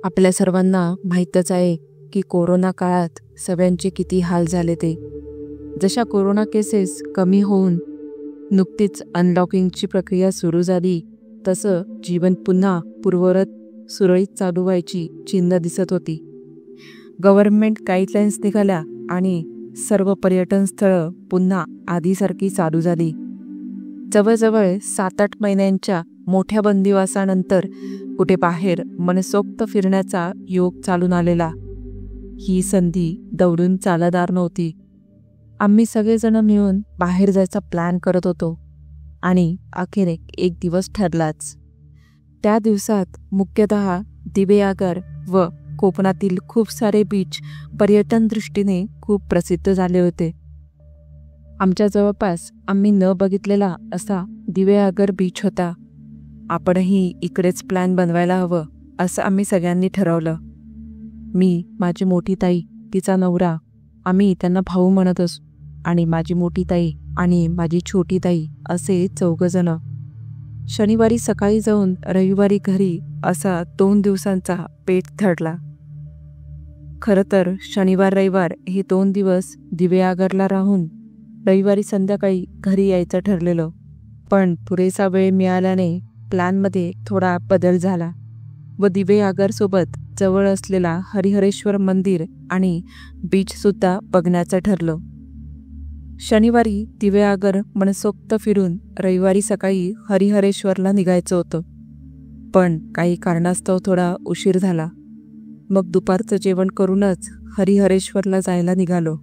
आपल्या सर्वांना माहीतच आहे की कोरोना काळात सगळ्यांचे किती हाल झाले ते. जशा कोरोना केसेस कमी होऊन नुकतीच अनलॉकिंगची प्रक्रिया सुरू झाली, तसं जीवन पुन्हा पूर्ववत सुरळीत चालू व्हायची चिन्ह दिसत होती. गव्हर्नमेंट गाईडलाईन्स निघाल्या आणि सर्व पर्यटन स्थळं पुन्हा आधीसारखी चालू झाली. जवळजवळ 7-8 महिन्यांच्या मोठ्या बंदिवासानंतर कुठे बाहेर मनसोक्त फिरण्याचा योग चालून आलेला. ही संधी दौडून चालणार नव्हती. आम्ही सगळेजण मिळून बाहेर जायचा प्लॅन करत होतो आणि अखेर एक दिवस ठरलाच. त्या दिवसात मुख्यतः दिवेआगर व कोकणातील खूप सारे बीच पर्यटन दृष्टीने खूप प्रसिद्ध झाले होते. आमच्या जवळपास आम्ही न बघितलेला असा दिवेआगर बीच होता. आपणही इकडेच प्लॅन बनवायला हवं असं आम्ही सगळ्यांनी ठरवलं. मी, माझी मोठी ताई, तिचा नवरा, आम्ही त्यांना भाऊ म्हणत असू, आणि माझी मोठी ताई आणि माझी छोटी ताई असे 4 जण. शनिवारी सकाळी जाऊन रविवारी घरी असा 2 दिवसांचा पेट ठरला. खरं तर शनिवार रविवार हे 2 दिवस दिवेआगरला राहून रविवारी संध्याकाळी घरी यायचं ठरलेलं, पण पुरेसा वेळ मिळाल्याने प्लॅनमध्ये थोडा बदल झाला व दिवेआगरसोबत जवळ असलेला हरिहरेश्वर मंदिर आणि बीचसुद्धा बघण्याचं ठरलं. शनिवारी दिवेआगर मनसोक्त फिरून रविवारी सकाळी हरिहरेश्वरला निघायचं होतं, पण काही कारणास्तव थोडा उशीर झाला. मग दुपारचं जेवण करूनच हरिहरेश्वरला जायला निघालो.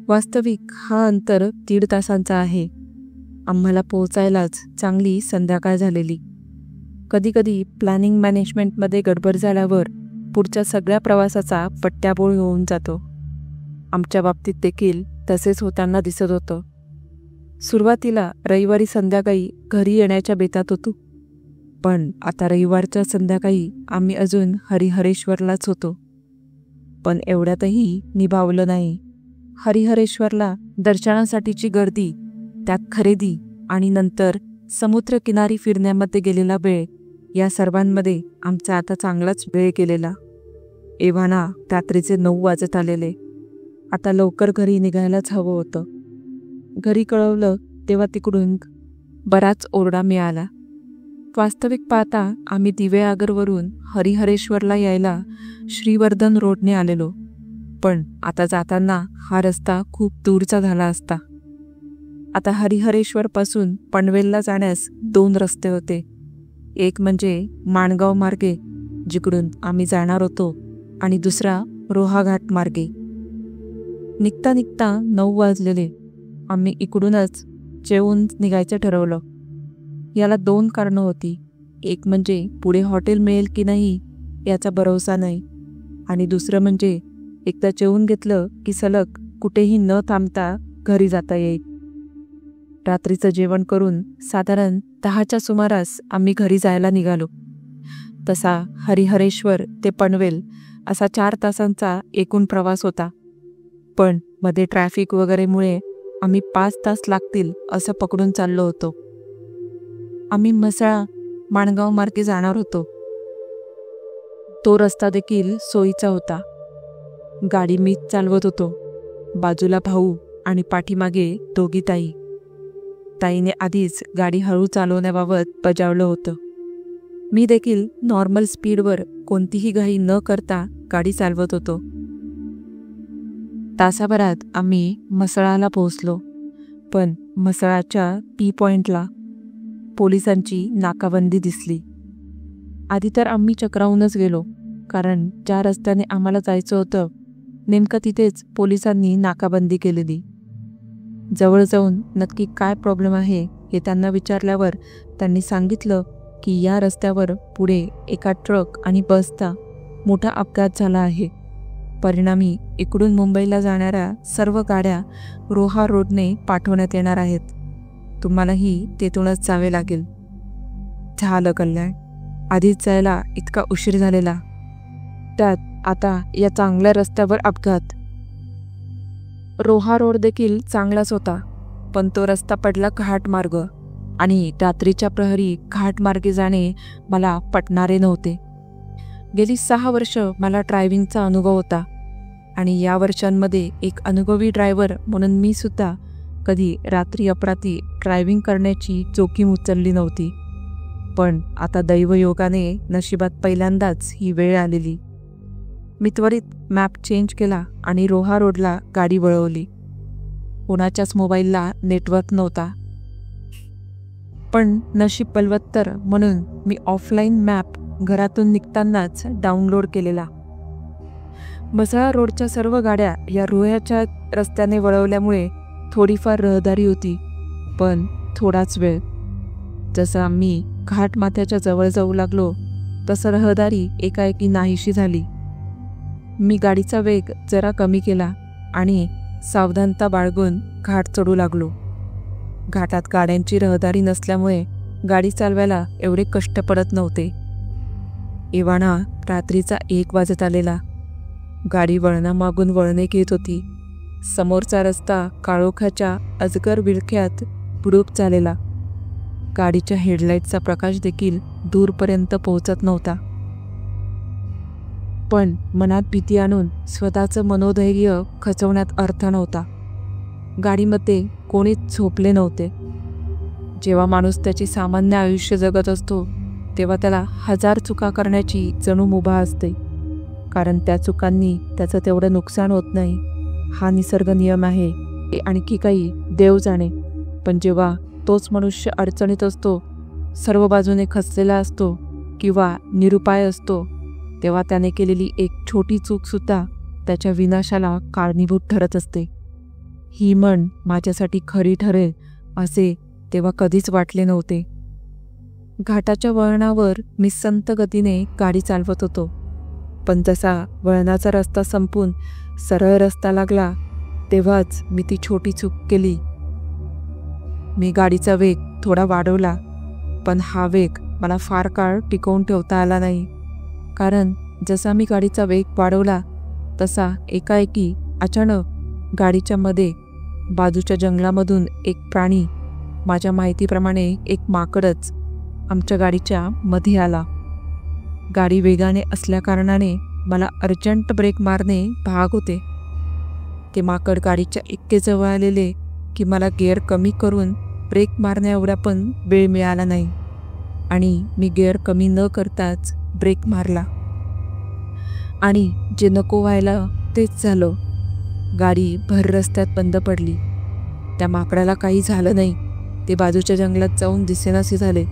वास्तविक हा अंतर 1.5 तासांचा आहे. आम्हाला पोहोचायलाच चांगली संध्याकाळ झालेली. कधीकधी प्लॅनिंग मॅनेजमेंटमध्ये गडबड झाल्यावर पुढच्या सगळ्या प्रवासाचा पट्ट्याबोळ होऊन जातो. आमच्या बाबतीत देखील तसेच होताना दिसत होतं. सुरुवातीला रविवारी संध्याकाळी घरी येण्याच्या बेतात होतो, पण आता रविवारच्या संध्याकाळी आम्ही अजून हरिहरेश्वरलाच होतो. पण एवढ्यातही निभावलं नाही. हरिहरेश्वरला दर्शनासाठीची गर्दी, त्यात खरेदी आणि नंतर समुद्रकिनारी फिरण्यामध्ये गेलेला वेळ, या सर्वांमध्ये आमचा आता चांगलाच वेळ गेलेला. एव्हाना रात्रीचे 9 वाजत आलेले. आता लवकर घरी निघायलाच हवं होतं. घरी कळवलं तेव्हा तिकडून बराच ओरडा मिळाला. वास्तविक पाहता आम्ही दिवेआगरवरून हरिहरेश्वरला यायला श्रीवर्धन रोडने आलेलो, पण आता जाताना हा रस्ता खूप दूरचा झाला असता. आता हरिहरेश्वरपासून पनवेलला जाण्यास 2 रस्ते होते. एक म्हणजे माणगाव मार्गे, जिकडून आम्ही जाणार होतो, आणि दुसरा रोहा घाट मार्गे. निघता निघता 9 वाजलेले. आम्ही इकडूनच जेवून निघायचं ठरवलं. याला 2 कारणं होती. एक म्हणजे पुढे हॉटेल मिळेल की नाही याचा भरोसा नाही, आणि दुसरं म्हणजे एकदा जेवून घेतलं की सलग कुठेही न थांबता घरी जाता येईल. रात्रीचं जेवण करून साधारण 10च्या सुमारास आम्ही घरी जायला निघालो. तसा हरिहरेश्वर ते पनवेल असा 4 तासांचा एकूण प्रवास होता, पण मध्ये ट्रॅफिक वगैरेमुळे आम्ही 5 तास लागतील असं पकडून चाललो होतो. आम्ही म्हसळा माणगाव मार्गे जाणार होतो. तो रस्ता देखील सोयीचा होता. गाडी मीच चालवत होतो. बाजूला भाऊ आणि पाठीमागे दोघी ताई. ताईने आधीच गाडी हळू चालवण्याबाबत बजावलं होतं. मी देखील नॉर्मल स्पीडवर कोणतीही घाई न करता गाडी चालवत होतो. तासाभरात आम्ही म्हसळाला पोहोचलो, पण म्हसळाच्या टी पॉइंटला पोलिसांची नाकाबंदी दिसली. आधी तर आम्ही चक्रावूनच गेलो, कारण ज्या रस्त्याने आम्हाला जायचं होतं नेमकं तिथेच पोलिसांनी नाकाबंदी केलेली. जवळ जाऊन नक्की काय प्रॉब्लेम आहे हे त्यांना विचारल्यावर त्यांनी सांगितलं की या रस्त्यावर पुढे एका ट्रक आणि बसचा मोठा अपघात झाला आहे. परिणामी इकडून मुंबईला जाणाऱ्या सर्व गाड्या रोहा रोडने पाठवण्यात येणार आहेत. तुम्हालाही तेथूनच जावे लागेल. झालं कल्याण. आधीच जायला इतका उशीर झालेला, त्यात आता या चांगल्या रस्त्यावर अपघात. रोहा रोड देखील चांगलाच होता, पण तो रस्ता पडला घाटमार्ग, आणि रात्रीच्या प्रहरी घाटमार्गे जाणे मला पटणारे नव्हते. गेली 6 वर्ष मला ड्रायव्हिंगचा अनुभव होता आणि या वर्षांमध्ये एक अनुभवी ड्रायव्हर म्हणून मी सुद्धा कधी रात्री अपरात्री ड्रायव्हिंग करण्याची जोखीम उचलली नव्हती. पण आता दैवयोगाने नशिबात पहिल्यांदाच ही वेळ आलेली. मी त्वरित मॅप चेंज केला आणि रोहा रोडला गाडी वळवली. कोणाच्याच मोबाईलला नेटवर्क नव्हता. पण नशीब बलवत्तर म्हणून मी ऑफलाईन मॅप घरातून निघतानाच डाउनलोड केलेला. बसाळा रोडच्या सर्व गाड्या या रोह्याच्या रस्त्याने वळवल्यामुळे थोडीफार रहदारी होती, पण थोडाच वेळ. जसं आम्ही घाट माथ्याच्या जवळ जाऊ लागलो तसं रहदारी एकाएकी नाहीशी झाली. मी गाडीचा वेग जरा कमी केला आणि सावधानता बाळगून घाट चढू लागलो. घाटात गाड्यांची रहदारी नसल्यामुळे गाडी चालवायला एवढे कष्ट पडत नव्हते. एव्हाना रात्रीचा 1 वाजत आलेला. गाडी वळणामागून वळणे घेत होती. समोरचा रस्ता काळोखाच्या अजगर विळख्यात बुडूक झालेला. गाडीच्या हेडलाईटचा प्रकाश देखील दूरपर्यंत पोहोचत नव्हता. पण मनात भीती आणून स्वतःचं मनोधैर्य खचवण्यात अर्थ नव्हता. गाडीमध्ये कोणीच झोपले नव्हते. जेव्हा माणूस त्याची सामान्य आयुष्य जगत असतो तेव्हा त्याला 1000 चुका करण्याची जणू मुभा असते, कारण त्या चुकांनी त्याचं तेवढं नुकसान होत नाही. हा निसर्ग नियम आहे, हे आणखी काही देव जाणे. पण जेव्हा तोच मनुष्य अडचणीत असतो, सर्व बाजूने खचलेला असतो किंवा निरुपाय असतो, तेव्हा त्याने केलेली एक छोटी चूकसुद्धा त्याच्या विनाशाला कारणीभूत ठरत असते. ही म्हण माझ्यासाठी खरी ठरेल असे तेव्हा कधीच वाटले नव्हते. घाटाच्या वळणावर मी संत गतीने गाडी चालवत होतो. पण जसा वळणाचा रस्ता संपून सरळ रस्ता लागला तेव्हाच मी ती छोटी चूक केली. मी गाडीचा वेग थोडा वाढवला, पण हा वेग मला फार काळ टिकवून ठेवता आला नाही. कारण जसा मी गाडीचा वेग वाढवला तसा एकाएकी अचानक गाडीच्या मध्ये बाजूच्या जंगलामधून एक प्राणी, माझ्या माहितीप्रमाणे एक माकडच, आमच्या गाडीच्या मध्ये आला. गाडी वेगाने असल्याकारणाने मला अर्जंट ब्रेक मारणे भाग होते. ते माकड गाडीच्या इतके जवळ आलेले की मला गिअर कमी करून ब्रेक मारण्या एवढा पण वेळ मिळाला नाही आणि मी गिअर कमी न करताच ब्रेक मारला. आणि जे नको व्हायला तेच झालं. गाडी भर रस्त्यात बंद पडली. त्या माकडाला काही झालं नाही. ते बाजूच्या जंगलात जाऊन दिसेनासे झाले.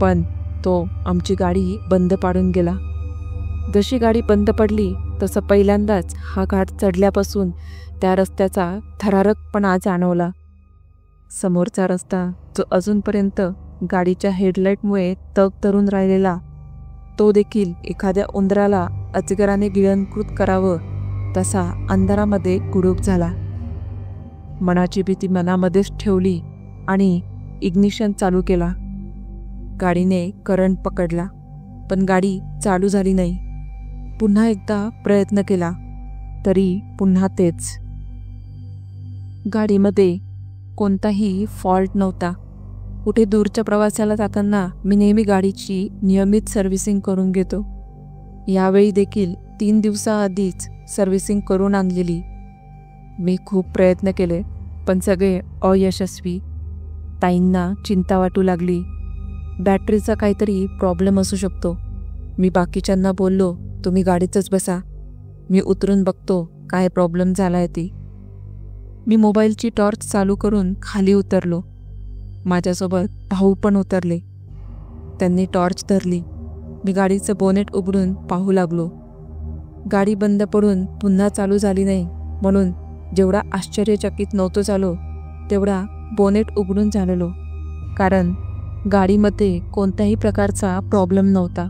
पण तो आमची गाडी बंद पाडून गेला. जशी गाडी बंद पडली तसं पहिल्यांदाच हा घाट चढल्यापासून त्या रस्त्याचा थरारकपणा जाणवला. समोरचा रस्ता जो अजूनपर्यंत गाडीच्या हेडलाईटमुळे तग धरून राहिलेला, तो देखील एखाद्या उंदराला अजगराने गिळंकृत करावं तसा अंधारामध्ये गुडूप झाला. मनाची भीती मनामध्येच ठेवली आणि इग्निशन चालू केला. गाडीने करंट पकडला, पण गाडी चालू झाली नाही. पुन्हा एकदा प्रयत्न केला, तरी पुन्हा तेच. गाडीमध्ये कोणताही फॉल्ट नव्हता. कुठे दूरच्या प्रवासाला जाताना मी नेहमी गाडीची नियमित सर्व्हिसिंग करून घेतो. यावेळी देखील 3 दिवसाआधीच सर्व्हिसिंग करून आणलेली. मी खूप प्रयत्न केले, पण सगळे अयशस्वी. ताईंना चिंता वाटू लागली. बॅटरीचा काहीतरी प्रॉब्लेम असू शकतो. मी बाकीच्यांना बोललो, तुम्ही गाडीतच बसा, मी उतरून बघतो काय प्रॉब्लेम झाला आहे ती. मी मोबाईलची टॉर्च चालू करून खाली उतरलो. माझ्यासोबत भाऊ पण उतरले. त्यांनी टॉर्च धरली. मी गाडीचं बोनेट उघडून पाहू लागलो. गाडी बंद पडून पुन्हा चालू झाली नाही, म्हणून जेवढा आश्चर्यचकित नव्हतो झालो तेवढा बोनेट उघडून झालेलो, कारण गाडीमध्ये कोणत्याही प्रकारचा प्रॉब्लेम नव्हता.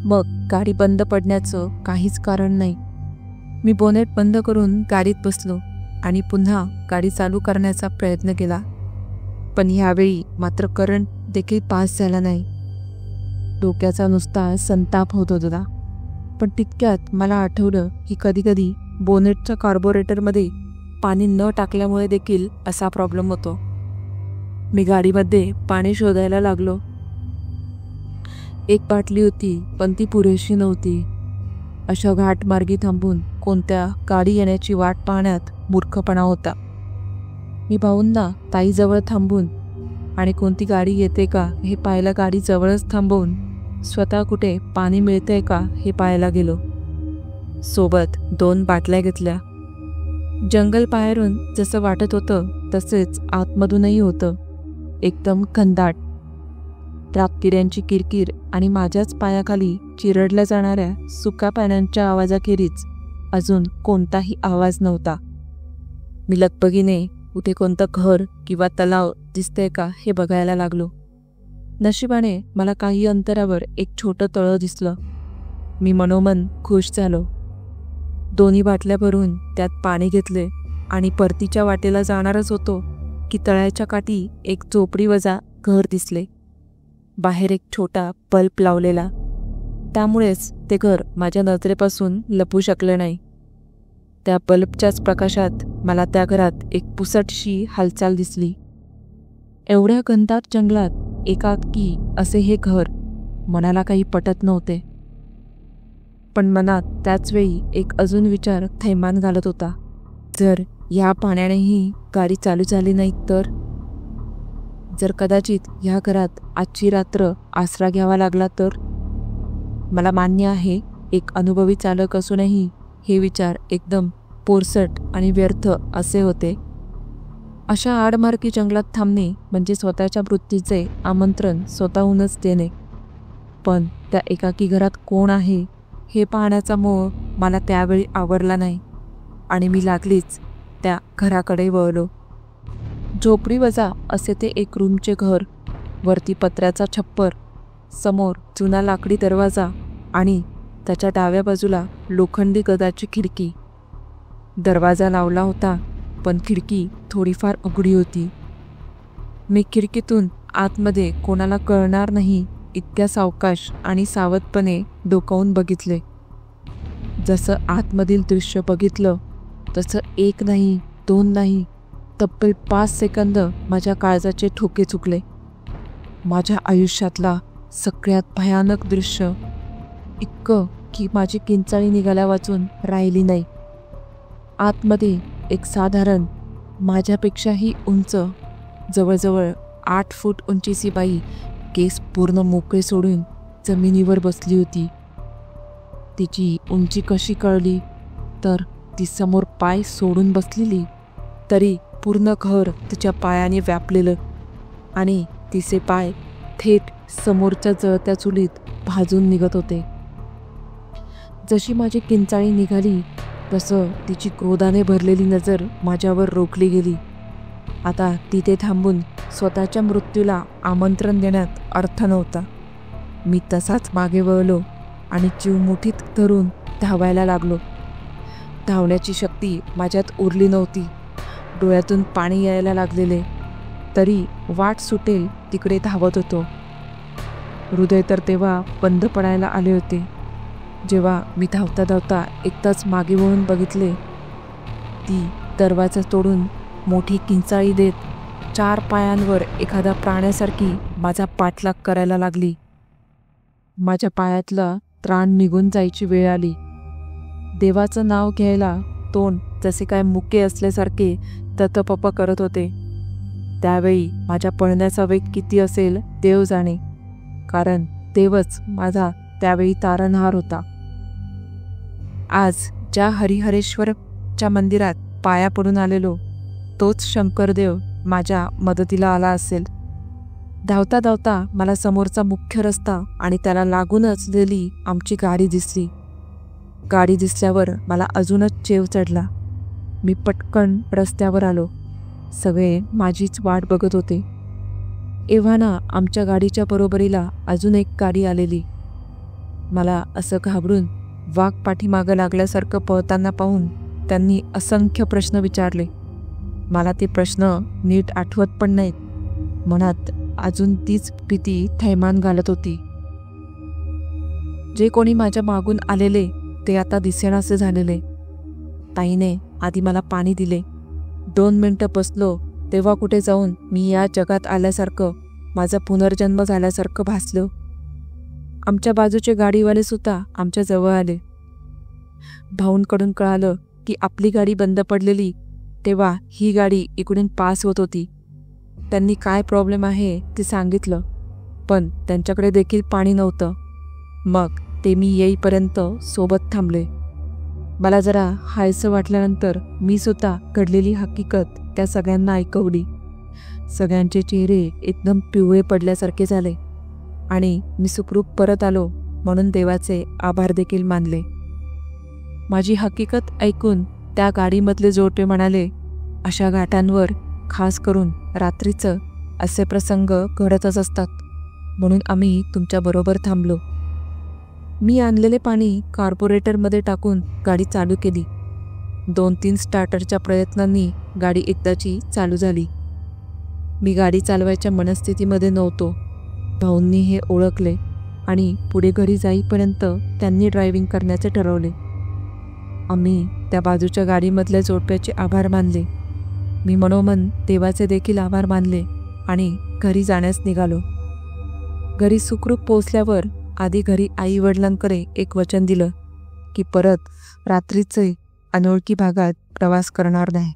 मग गाडी बंद पडण्याचं काहीच कारण नाही. मी बोनेट बंद करून गाडीत बसलो आणि पुन्हा गाडी चालू करण्याचा प्रयत्न केला. पण ह्यावेळी मात्र करंट देखील पास झाला नाही. डोक्याचा नुसता संताप होत होता. पण तितक्यात मला आठवलं की कधीकधी बोनेटच्या कार्बोरेटरमध्ये पाणी न टाकल्यामुळे देखील असा प्रॉब्लेम होतो. मी गाडीमध्ये पाणी शोधायला लागलो. एक बाटली होती, पण ती पुरेशी नव्हती. अशा घाटमार्गी थांबून कोणत्या गाडी येण्याची वाट पाहण्यात मूर्खपणा होता. मी भाऊंना ताईजवळ थांबून आणि कोणती गाडी येते का हे पाहायला गाडी जवळच थांबवून स्वतः कुठे पाणी मिळतंय का हे पाहायला गेलो. सोबत 2 बाटल्या घेतल्या. जंगल बाहेरून जसं वाटत होतं तसेच आतमधूनही होतं, एकदम घनदाट. रातकिड्यांची किरकिर आणि माझ्याच पायाखाली चिरडल्या जाणाऱ्या सुका पाण्याच्या आवाजाखेरीज अजून कोणताही आवाज नव्हता. मी लगबगीने कुठे कोणतं घर किंवा तलाव दिसतंय का हे बघायला लागलो. नशिबाने मला काही अंतरावर एक छोटं तळं दिसलं. मी मनोमन खुश झालो. 2 बाटल्या भरून त्यात पाणी घेतले आणि परतीच्या वाटेला जाणारच होतो की तळ्याच्या काठी एक झोपडी वजा घर दिसले. बाहेर एक छोटा बल्ब लावलेला, त्यामुळेच ते घर माझ्या नजरेपासून लपू शकले नाही. त्या बल्बच्याच प्रकाशात मला त्या घरात एक पुसटशी हालचाल दिसली. एवढ्या घनदाट जंगलात एकाकी असे हे घर मनाला काही पटत नव्हते. पण मनात त्याचवेळी एक अजून विचार थैमान घालत होता. जर या पाण्यानेही गाडी चालू झाली नाही तर? जर कदाचित ह्या घरात आजची रात्र आसरा घ्यावा लागला तर? मला मान्य आहे, एक अनुभवी चालक असूनही हे विचार एकदम पोरसट आणि व्यर्थ असे होते. अशा आडमार्गी जंगलात थांबणे म्हणजे स्वतःच्या मृत्यूचे आमंत्रण स्वतःहूनच देणे. पण त्या एकाकी घरात कोण आहे हे पाहण्याचा मोह मला त्यावेळी आवडला नाही आणि मी लागलीच त्या घराकडे वळलो. झोपडी वजा असे ते एक रूमचे घर. वरती पत्र्याचा छप्पर, समोर जुना लाकडी दरवाजा आणि त्याच्या डाव्या बाजूला लोखंडी गदाची खिडकी. दरवाजा लावला होता, पण खिडकी थोडीफार उघडी होती. मी खिडकीतून आतमध्ये कोणाला कळणार नाही इतक्या सावकाश आणि सावधपणे डोकावून बघितले. जसं आतमधील दृश्य बघितलं तसं 1 नाही 2 नाही, तब्बल 5 सेकंद माझ्या काळजाचे ठोके चुकले. माझ्या आयुष्यातला सगळ्यात भयानक दृश्य, इतकं की माझी किंचाळी निघाल्या वाचून राहिली नाही. आतमध्ये एक साधारण माझ्यापेक्षाही उंच, जवळजवळ 8 फूट उंचीची बाई केस पूर्ण मोकळे सोडून जमिनीवर बसली होती. तिची उंची कशी कळली तर ती समोर पाय सोडून बसलेली, तरी पूर्ण घर तिच्या पायाने व्यापलेलं आणि तिचे पाय थेट समोरच्या जळत्या चुलीत भाजून निघत होते. जशी माझी किंचाळी निघाली तसं तिची क्रोधाने भरलेली नजर माझ्यावर रोखली गेली. आता तिथे थांबून स्वतःच्या मृत्यूला आमंत्रण देण्यात अर्थ नव्हता. मी तसाच मागे वळलो आणि जीव मुठीत धरून धावायला लागलो. धावण्याची शक्ती माझ्यात उरली नव्हती. डोळ्यातून पाणी यायला लागलेले, तरी वाट सुटेल तिकडे धावत होतो. हृदय तर तेव्हा बंद पडायला आले होते जेव्हा मी धावता धावता एकदाच मागे वळून बघितले. ती दरवाजा तोडून मोठी किंचाळी देत 4 पायांवर एखाद्या प्राण्यासारखी माझा पाठलाग करायला लागली. माझ्या पायातला त्राण निघून जायची वेळ आली. देवाचं नाव घ्यायला तोंड जसे काय मुके असल्यासारखे ततपप करत होते. त्यावेळी माझ्या पळण्याचा वेग किती असेल देव जाणे, कारण देवच माझा त्यावेळी तारणहार होता. आज ज्या हरिहरेश्वरच्या मंदिरात पाया पडून आलेलो तोच शंकरदेव माझ्या मदतीला आला असेल. धावता धावता मला समोरचा मुख्य रस्ता आणि त्याला लागूनच असलेली आमची गाडी दिसली. गाडी दिसल्यावर मला अजूनच चेव चढला. मी पटकन रस्त्यावर आलो. सगळे माझीच वाट बघत होते. एव्हाना आमच्या गाडीच्या बरोबरीला अजून एक गाडी आलेली. मला असं घाबरून वाघ पाठीमागं लागल्यासारखं पळताना पाहून त्यांनी असंख्य प्रश्न विचारले. मला ते प्रश्न नीट आठवत पण नाहीत. मनात अजून तीच भीती थैमान घालत होती. जे कोणी माझ्या मागून आलेले ते आता दिसेनासे झालेले. ताईने आधी मला पाणी दिले. 2 मिनटं बसलो तेव्हा कुठे जाऊन मी या जगात आल्यासारखं, माझा पुनर्जन्म झाल्यासारखं भासलो. आमच्या बाजूचे गाडीवाले सुद्धा आमच्या जवळ आले. भाऊंकडून कळालं की आपली गाडी बंद पडलेली तेव्हा ही गाडी इकडून पास होत होती. त्यांनी काय प्रॉब्लेम आहे ते सांगितलं, पण त्यांच्याकडे देखील पाणी नव्हतं. मग ते मी येईपर्यंत सोबत थांबले. मला जरा हायसं वाटल्यानंतर मी सुद्धा घडलेली हकीकत त्या सगळ्यांना ऐकवली. सगळ्यांचे चेहरे एकदम पिवळे पडल्यासारखे झाले आणि मी सुखरूप परत आलो म्हणून देवाचे आभार देखील मानले. माझी हकीकत ऐकून त्या गाडीमधले जोडपे म्हणाले, अशा घाटांवर खास करून रात्रीचं असे प्रसंग घडतच असतात, म्हणून आम्ही तुमच्याबरोबर थांबलो. मी आणलेले पाणी कार्पोरेटरमध्ये टाकून गाडी चालू केली. 2-3 स्टार्टरच्या प्रयत्नांनी गाडी एकदाची चालू झाली. मी गाडी चालवायच्या मनस्थितीमध्ये नव्हतो. भाऊंनी हे ओळखले आणि पुढे घरी जाईपर्यंत त्यांनी ड्रायव्हिंग करण्याचे ठरवले. आम्ही त्या बाजूच्या गाडीमधल्या जोडप्याचे आभार मानले. मी मनोमन देवाचे देखील आभार मानले आणि घरी जाण्यास निघालो. घरी सुखरूप पोचल्यावर आधी घरी आई वडिलांकडे एक वचन दिलं की परत रात्रीचे अनोळखी भागात प्रवास करणार नाही.